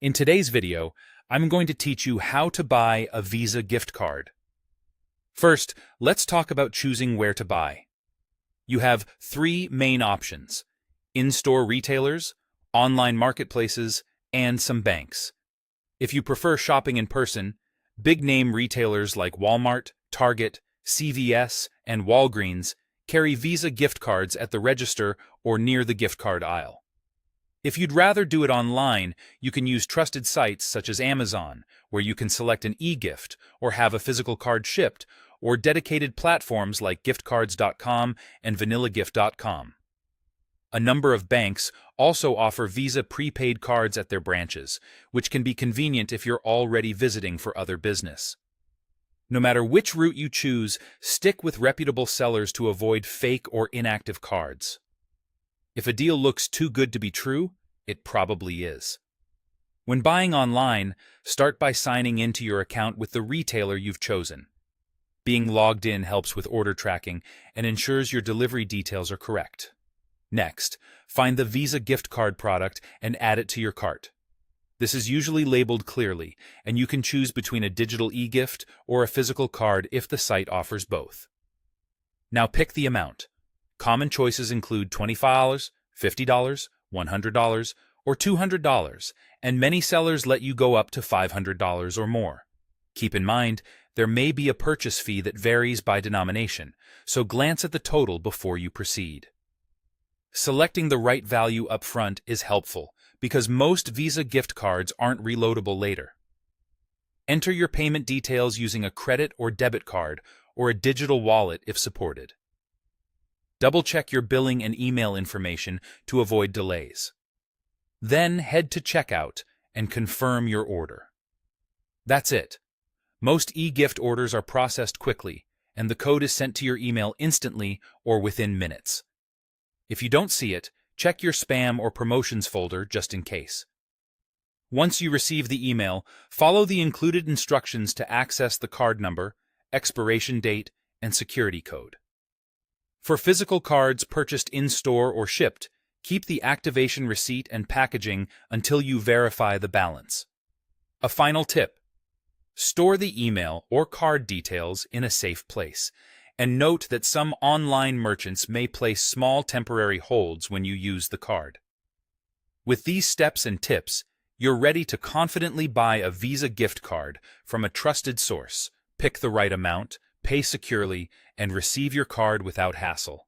In today's video, I'm going to teach you how to buy a Visa gift card. First, let's talk about choosing where to buy. You have three main options: in-store retailers, online marketplaces, and some banks. If you prefer shopping in person, big-name retailers like Walmart, Target, CVS, and Walgreens carry Visa gift cards at the register or near the gift card aisle. If you'd rather do it online, you can use trusted sites such as Amazon, where you can select an eGift or have a physical card shipped, or dedicated platforms like giftcards.com and vanillagift.com. A number of banks also offer Visa prepaid cards at their branches, which can be convenient if you're already visiting for other business. No matter which route you choose, stick with reputable sellers to avoid fake or inactive cards. If a deal looks too good to be true, it probably is. When buying online, start by signing into your account with the retailer you've chosen. Being logged in helps with order tracking and ensures your delivery details are correct. Next, find the Visa gift card product and add it to your cart. This is usually labeled clearly, and you can choose between a digital eGift or a physical card if the site offers both. Now pick the amount. Common choices include $25, $50, $100, or $200, and many sellers let you go up to $500 or more. Keep in mind, there may be a purchase fee that varies by denomination, so glance at the total before you proceed. Selecting the right value up front is helpful because most Visa gift cards aren't reloadable later. Enter your payment details using a credit or debit card or a digital wallet if supported. Double-check your billing and email information to avoid delays. Then head to checkout and confirm your order. That's it. Most e-gift orders are processed quickly, and the code is sent to your email instantly or within minutes. If you don't see it, check your spam or promotions folder just in case. Once you receive the email, follow the included instructions to access the card number, expiration date, and security code. For physical cards purchased in-store or shipped, keep the activation receipt and packaging until you verify the balance. A final tip: store the email or card details in a safe place, and note that some online merchants may place small temporary holds when you use the card. With these steps and tips, you're ready to confidently buy a Visa gift card from a trusted source, pick the right amount, pay securely, and receive your card without hassle.